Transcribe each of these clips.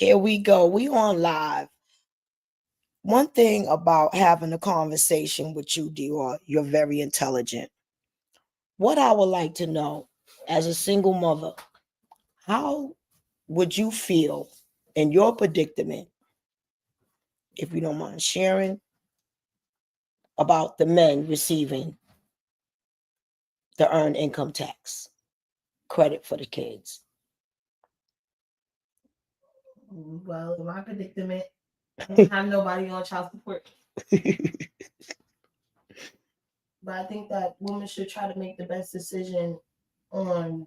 Here we go. We on live. One thing about having a conversation with you, Dior, you're very intelligent. What I would like to know, as a single mother, how would you feel in your predicament, if you don't mind sharing, about the men receiving the earned income tax credit for the kids? Well, in my predicament, I don't have nobody on child support. But I think that women should try to make the best decision on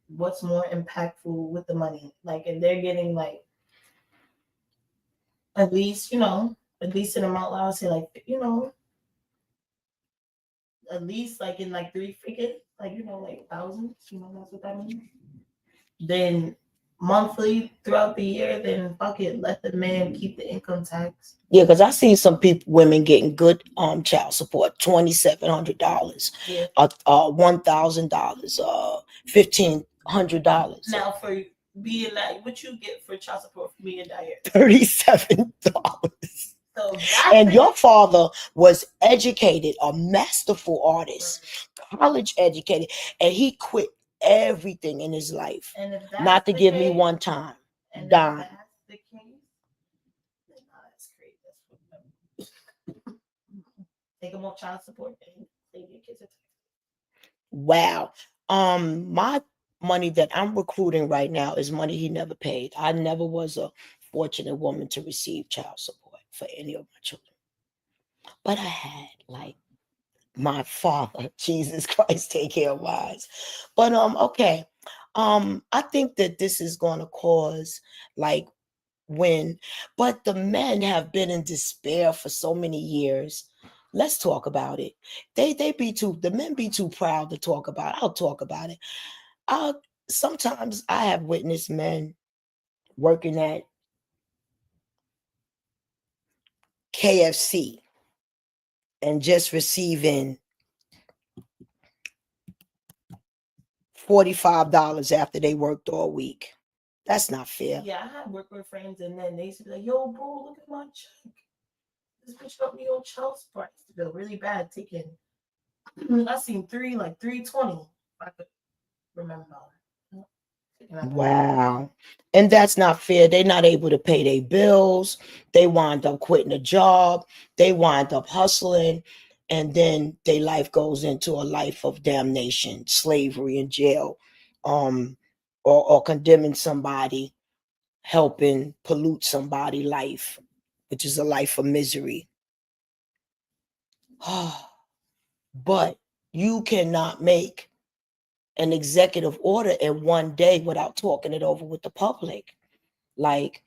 what's more impactful with the money. Like, if they're getting like at least, a decent amount, I would say like, at least like in like three figures, like like thousands, that's what that means. Then monthly throughout the year, then fuck it, let the man keep the income tax. Yeah, because I seen some people, women getting good child support, $2,700, Yeah. $1,000, $1,500. Now for being that, what you get for child support for being that year? $37. So that's And it. your father was educated, a masterful artist, college educated, and he quit everything in his life. And if that's Not to the give me case, one time. and if Dime. that's the case, then no, that's crazy. That's what take them off child support and save your kids a tax. Wow. My money that I'm recruiting right now is money he never paid. I never was a fortunate woman to receive child support for any of my children. But I had like my father, Jesus Christ, take care of wise. But okay. I think that this is gonna cause like when, but the men have been in despair for so many years. Let's talk about it. They be too, the men be too proud to talk about it. I'll talk about it. I'll Sometimes I have witnessed men working at KFC and just receiving $45 after they worked all week. That's not fair. Yeah, I had work with friends, and then they used to be like, "Yo, bro, look at my check. This bitch got me on child support." I used to feel really bad taking. I seen three like 320. I could remember. Wow. And that's not fair. They're not able to pay their bills. They wind up quitting a job. They wind up hustling. And then their life goes into a life of damnation, slavery in jail, um, or condemning somebody, helping pollute somebody's life, which is a life of misery. But you cannot make an executive order in one day without talking it over with the public. Like,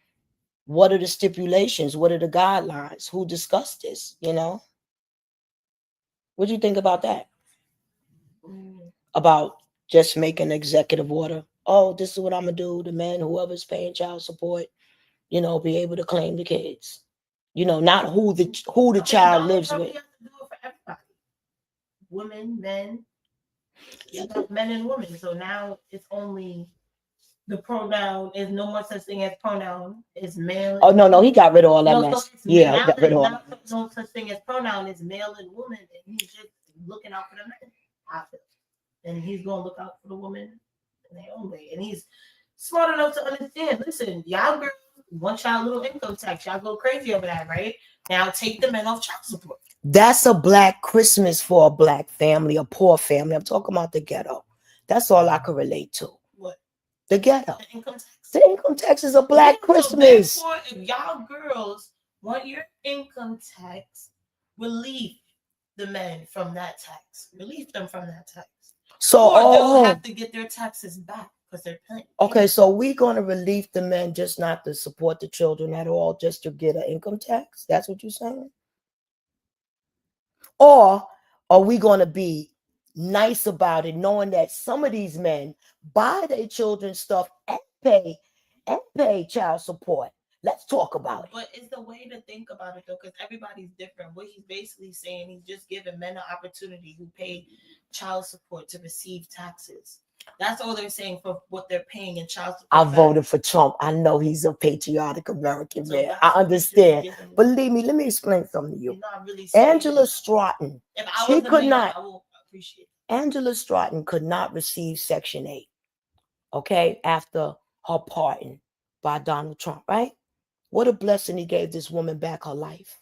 what are the stipulations? What are the guidelines? Who discussed this? What do you think about that? Mm. About just making an executive order? Oh, this is what I'm gonna do. The man, whoever's paying child support, be able to claim the kids. Not who the Okay, child Donald lives Trump, with. he has to do it for everybody. Women, men, you got men and women. So now it's only the pronoun is no more such thing as pronoun. It's male. Oh no, he got rid of all that No, so mess. it's Yeah, he now got rid there's of all not that mess. no such thing as pronoun. It's male and woman, and he's just looking out for the men. I feel, and he's gonna look out for the woman in their own way, and he's smart enough to understand. Listen, y'all girls, one child little income tax, y'all go crazy over that, right? Now take the men off child support. That's a black Christmas for a black family, a poor family. I'm talking about the ghetto. That's all I can relate to. What? The ghetto. The income tax. The income tax is a black Yeah, so Christmas. therefore, if y'all girls want your income tax, relieve the men from that tax. Relieve them from that tax. So, Or they'll have to get their taxes back because they're paying. okay, so we're going to relieve the men just not to support the children at all, just to get an income tax? That's what you're saying? Or are we going to be nice about it, knowing that some of these men buy their children stuff and pay child support? Let's talk about it. But it's the way to think about it though, because everybody's different. What he's basically saying, he's just giving men an opportunity who pay child support to receive taxes. That's all they're saying for what they're paying in child support. I back. voted for Trump. I know he's a patriotic American So man. that's I what we should be understand. giving. Believe me, let me explain something to You're you. not really saying Angela it. Stratton, If I she was a could man, not, I will appreciate Angela Stratton could not receive Section 8, okay, after her pardon by Donald Trump, right? What a blessing he gave this woman back her life.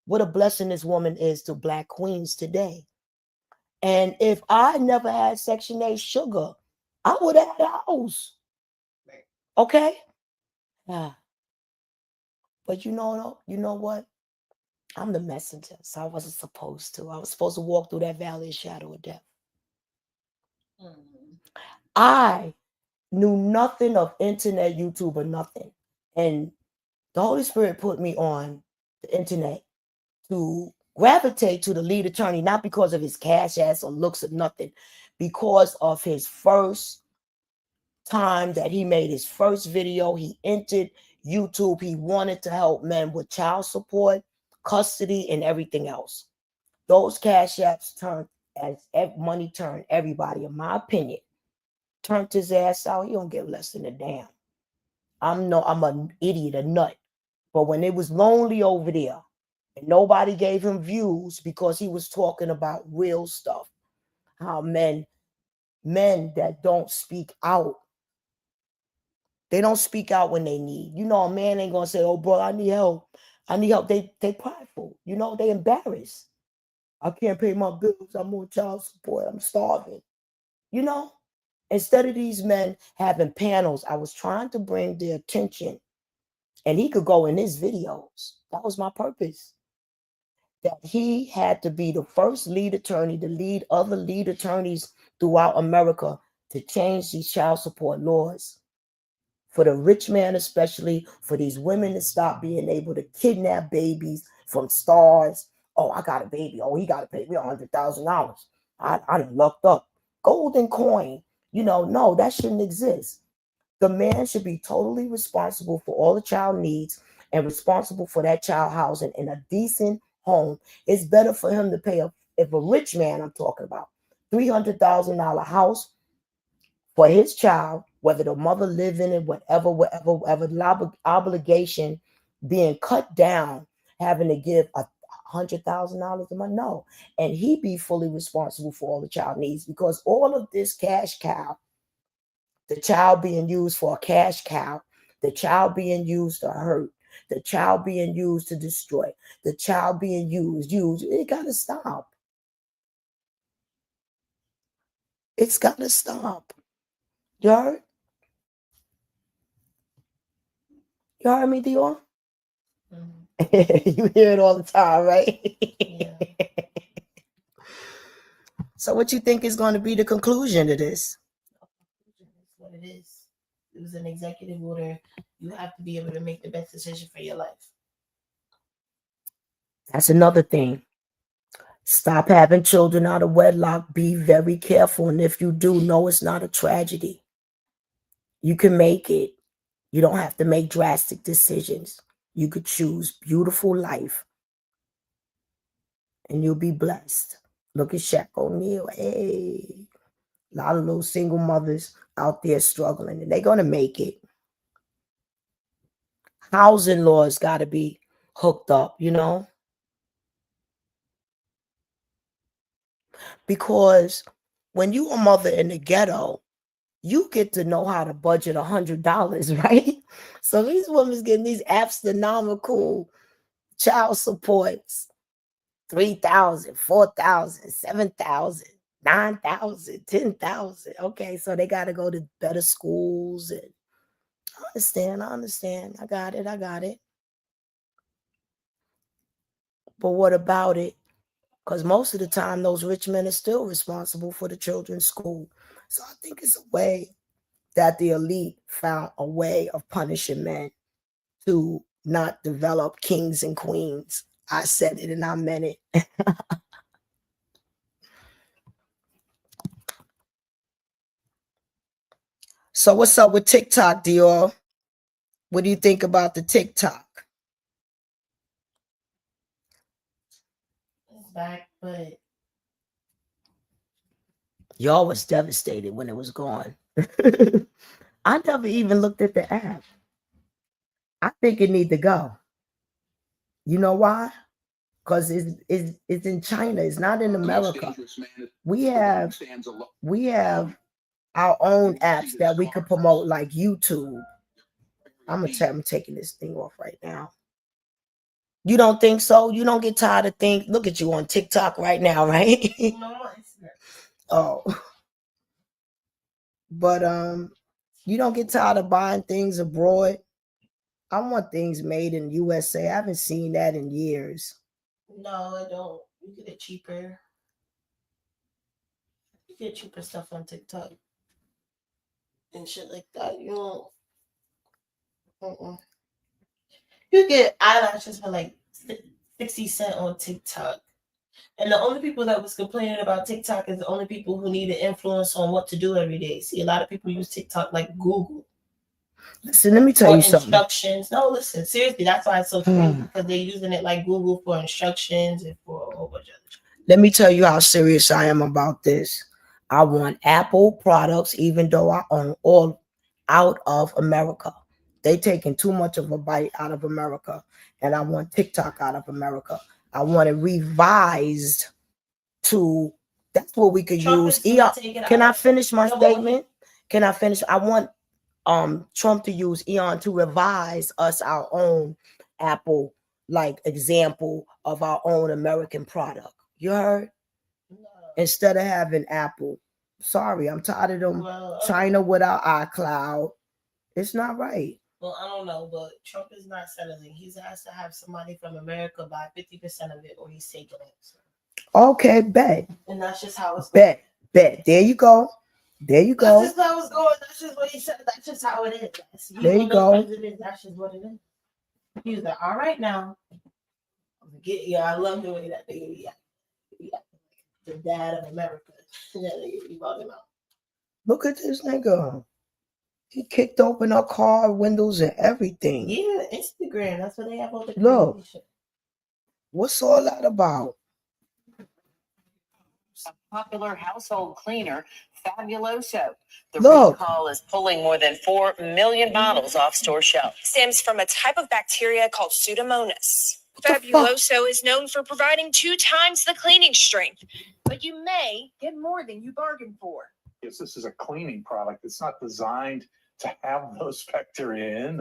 What a blessing this woman is to Black queens today. And if I never had Section 8 sugar, I would have had a house. it. Okay? Ah, but you know what? I'm the messenger, so I wasn't supposed to. I was supposed to walk through that valley of shadow of death. Mm. I knew nothing of internet, YouTube, or nothing. And the Holy Spirit put me on the internet to gravitate to the lead attorney, not because of his cash ass or looks or nothing, because of his first time that he made his first video. He entered YouTube. He wanted to help men with child support, custody, and everything else. Those cash apps turned as money turned everybody, in my opinion, turned his ass out. He don't get less than a damn. I'm an idiot, a nut. But when it was lonely over there and nobody gave him views because he was talking about real stuff, how men that don't speak out, they don't speak out when they need. A man ain't gonna say, "Oh, bro, I need help. I need help." They prideful. They embarrassed. I can't pay my bills. I'm on child support. I'm starving. You know, Instead of these men having panels, I was trying to bring their attention, and he could go in his videos. That was my purpose. That he had to be the first lead attorney to lead other lead attorneys throughout America to change these child support laws. For the rich man, especially for these women to stop being able to kidnap babies from stars. Oh, I got a baby. Oh, he got to pay me $100,000. I done lucked up. Golden coin. No, that shouldn't exist. The man should be totally responsible for all the child needs and responsible for that child housing in a decent home. It's better for him to pay if a rich man I'm talking about, $300,000 house for his child, whether the mother live in it, whatever, the obligation being cut down, having to give $100,000 a month. No, and he be fully responsible for all the child needs, because all of this cash cow, the child being used for a cash cow, the child being used to hurt, the child being used to destroy, the child being used, it gotta stop. It's gotta stop. You heard? You heard me, Dior? You hear it all the time, right? Yeah. So what you think is going to be the conclusion to this? It's what it is. It was an executive order. You have to be able to make the best decision for your life. That's another thing. Stop having children out of wedlock. Be very careful. And if you do, know it's not a tragedy. You can make it. You don't have to make drastic decisions. You could choose beautiful life and you'll be blessed. Look at Shaq O'Neal. Hey, a lot of those single mothers out there struggling, and they're going to make it. Housing laws got to be hooked up, because when you a mother in the ghetto, you get to know how to budget $100, right? So these women's getting these astronomical child supports, 3,000, 4,000, 7,000, 9,000, 10,000. Okay, so they got to go to better schools. And I understand. I got it. But what about it? Because most of the time, those rich men are still responsible for the children's school. So I think it's a way that the elite found a way of punishing men to not develop kings and queens. I said it and I meant it. So what's up with TikTok, Dior? What do you think about the TikTok? It's back, but Y'all was devastated when it was gone. I never even looked at the app. I think it need to go. You know why? Because it's in China. It's not in America. We have our own apps that we could promote, like YouTube. I'm taking this thing off right now. You don't think so? You don't get tired of think? Look at you on TikTok right now, right? No, it's not. Oh, but you don't get tired of buying things abroad? I want things made in USA. I haven't seen that in years. No, I don't. You get it cheaper. You get cheaper stuff on TikTok and shit like that. You don't. You get eyelashes for like 60 cents on TikTok. And the only people that was complaining about TikTok is the only people who need an influence on what to do every day. See, a lot of people use TikTok like Google Listen, let me tell for you something. instructions. No, listen, seriously, that's why it's so crazy because they're using it like Google for instructions and for a whole bunch of other shit. Let me tell you how serious I am about this. I want Apple products, even though I own all out of America. They taking too much of a bite out of America, and I want TikTok out of America. I want it revised to. That's what we could Trump use. is gonna take it Can I out. finish my No, but statement? Can I finish? I want Trump to use Eon to revise us our own Apple like example of our own American product. You heard? No. Instead of having Apple. Sorry, I'm tired of them Well, China without iCloud. It's not right. well, I don't know, but Trump is not settling. He has to have somebody from America buy 50% of it, or he's taking it. So. Okay, bet. And that's just how it's going. Bet. There you go. There you That's go. just how it's going. That's just what he said. That's just how it is. He's There you go. President. That's just what it is. He was like, all right now. I love the way that they the dad of America. Yeah, he brought him out. Look at this nigga. He kicked open our car windows and everything. Yeah, Instagram. That's what they have all the Look. crazy shit. What's all that about? A popular household cleaner, Fabuloso. The Look. recall is pulling more than 4 million bottles off store shelves. Stems from a type of bacteria called Pseudomonas. What the Fabuloso is known for providing 2 times the cleaning strength, but you may Get more than you bargained for. Yes, this is a cleaning product. It's not designed to have those bacteria in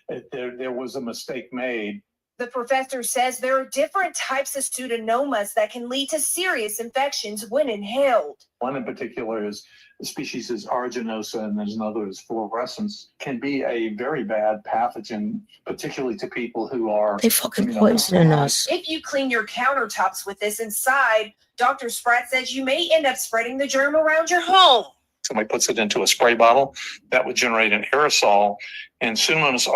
it. There was a mistake made. The professor says there are different types of pseudomonas that can lead to serious infections when inhaled. One in particular is the species is aeruginosa, and there's another is fluorescence. Can be a very bad pathogen, particularly to people who are They fucking poisoning us. If you clean your countertops with this inside, Dr. Spratt says you may end up spreading the germ around your home. Somebody puts it into a spray bottle, that would generate an aerosol, and Pseudomonas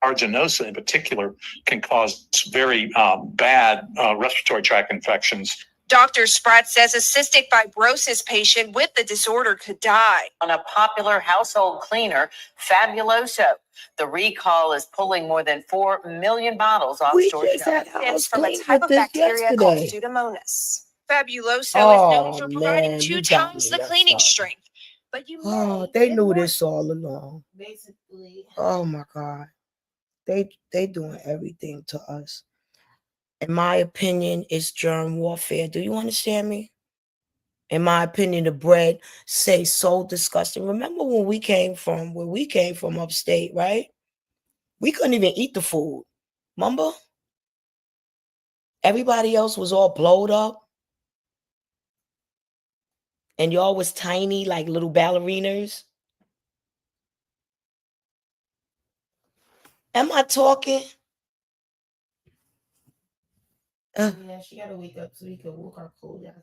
aeruginosa in particular can cause very bad respiratory tract infections. Dr. Spratt says a cystic fibrosis patient with the disorder could die. On a popular household cleaner, Fabuloso. The recall is pulling more than 4 million bottles off We store just shelves. had Stems house from a clean type with of this bacteria called yesterday. Pseudomonas. Fabuloso is Oh, known for providing man, 2 you got times me the messed cleaning up. strength, but you Oh, may they get knew more. this all along. Basically. Oh my God. They doing everything to us. In my opinion, it's germ warfare. Do you understand me? In my opinion, the bread tastes so disgusting. Remember when we came from where we came from upstate, right? We couldn't even eat the food. Remember? Everybody else was all blowed up. And y'all was tiny like little ballerinas. Am I talking? Yeah, she gotta wake up so we can walk our cold out.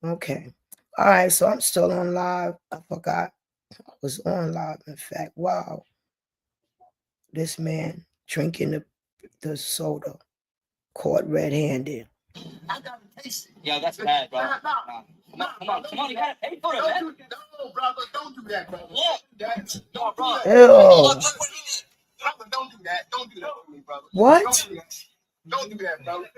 Okay. All right, so I'm still on live. I forgot I was on live, in fact. Wow. This man drinking the soda, caught red-handed. I gotta taste it. Yeah, that's bad, bro. Come on, you gotta pay for it, man. No, brother, don't do that, brother. Yeah. No, bro. Ew. Look what he did. Brother, don't do that. Don't do that to me, brother. What? Don't do that, brother.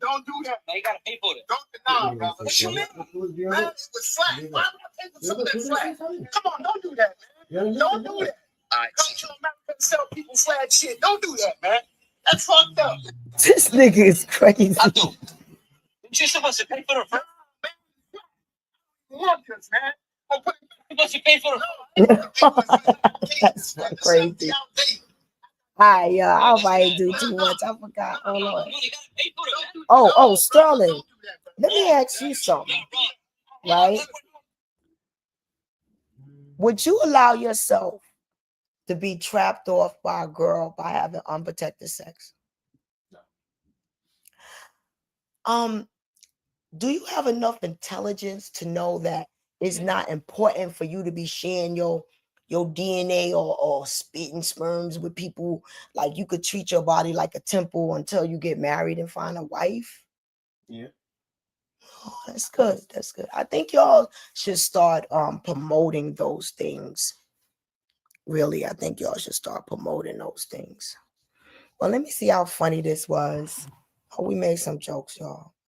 Don't do that. Man, you gotta pay for it. Don't deny, brother. What you mean? Man, it was flat. Why would I pay for something that's flat? Come on, don't do that, man. Don't do that. All right. Come to America and sell people flat shit. Don't do that, man. That's fucked up. This nigga is crazy. I do. You're supposed to pay for the first. Want this, man. You're supposed to pay for the. That's so crazy. Hi, yeah, I might do too much. I forgot. Hold on. Oh, Sterling. Let me ask you something. Right? Would you allow yourself to be trapped off by a girl by having unprotected sex? Do you have enough intelligence to know that it's not important for you to be sharing your DNA or spitting sperms with people? Like, you could treat your body like a temple until you get married and find a wife? Yeah. Oh, that's good. That's good. I think y'all should start promoting those things. Really, I think y'all should start promoting those things. Well, let me see how funny this was. Oh, we made some jokes, y'all.